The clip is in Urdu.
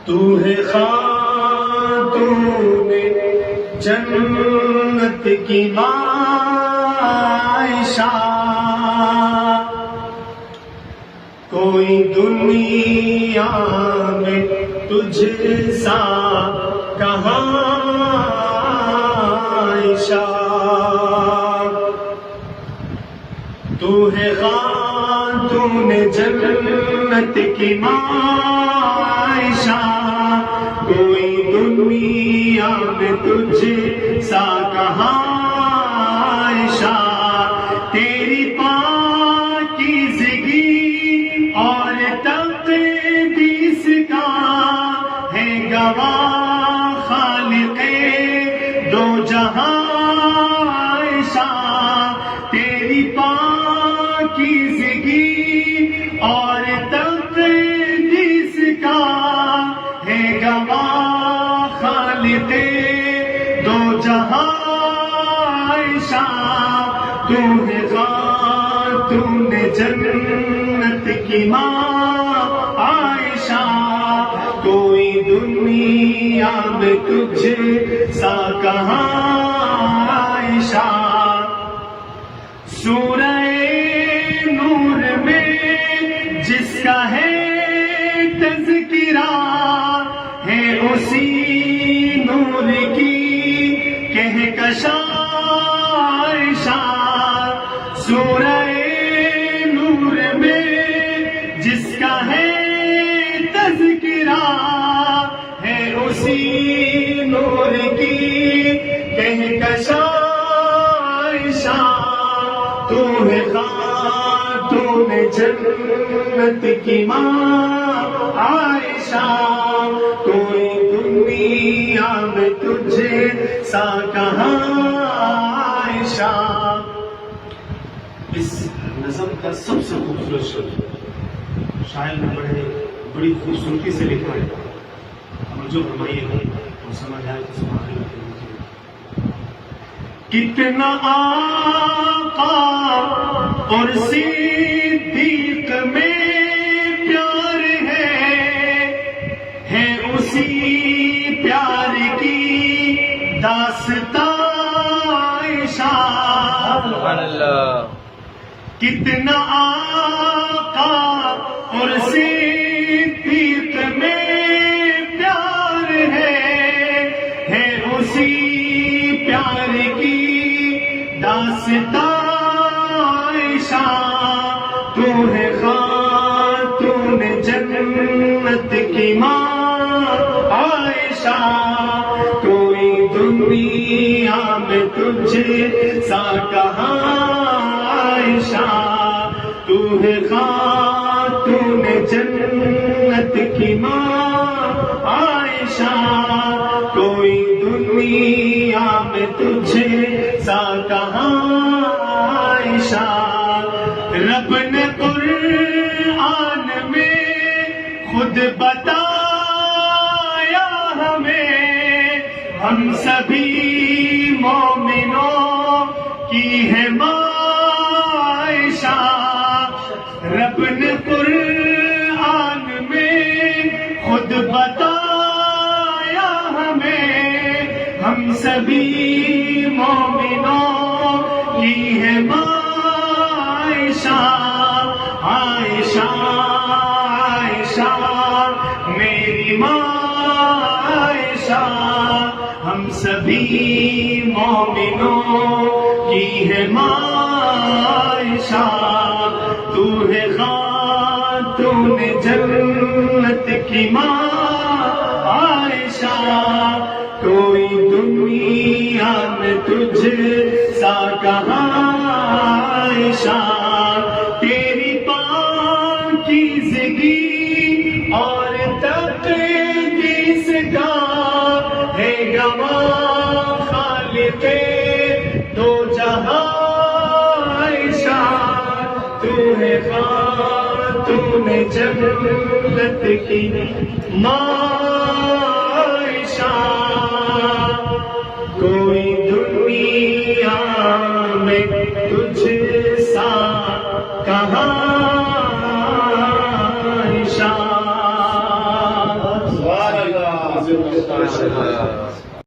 تو ہے خاتون جنت کی عائشہ، کوئی دنیا میں تجھ سا کہاں عائشہ، تو ہے خاتون جنت کی عائشہ، کوئی دنیا میں تجھ سا کہاں عائشہ، تیری پاکیزگی اور تقدیس کا ہے گواہ خالق دو جہاں عائشہ، تیری پاکیزگی اور تقدیس کا ہے گواہ خالق دو جہاں عائشہ، تو ہے خاتون جنت کی ماں عائشہ، کوئی دنیا میں تجھ سا کہاں عائشہ، سورہ نور میں جس کا ہے تذکرہ ہے اسی نور کی کہکشاں عائشہ، سورہ نور میں جس کا ہے تذکرہ ہے اسی نور کی کہکشاں عائشہ، تو ہے خاتون جنت کی ماں عائشہ، کوئی دنیا میں تجھے سا کہاں عائشہ۔ اس نظم کا سب سے خوبصورت شعر شاعر نے بڑی خوبصورتی سے لکھا ہے، جو فرمائیے گا اور سمجھ آئے تو سمجھ آئے۔ کتنا آقا اور صدیق میں پیار ہے اسی پیار کی داستان عائشہ، سبحان اللہ، کتنا آقا اور صدیق میں پیار ہے اسی پیار کی داستان عائشہ، تو ہے خاتون جنت کی ماں عائشہ، کوئی دنیا میں تجھے سا کہاں عائشہ، تو ہے خاتون جنت کی ماں عائشہ، کوئی دنیا میں تجھے سا کہاں عائشہ، رب نے قرآن میں خود بتایا ہمیں، ہم سبھی مومنوں کی ہے ماں عائشہ، رب نے قرآن میں خود بتایا ہمیں، ہم سبھی مومنوں کی ہے ماں عائشہ، عائشہ عائشہ میری ماں عائشہ، ہم سبھی مومنوں کی ہے ماں عائشہ، تو ہے خاتون جنت کی ماں عائشہ، کوئی دنیا میں تجھ سا کہاں عائشہ، تیری پاکیزگی اور تقدیس کا ہے گواہ خالق دو جہاں عائشہ، تو ہے خاتون جنت کی ماں عائشہ، کوئی دنیا میں تجھ سا کہاں عائشہ۔ سبحان اللہ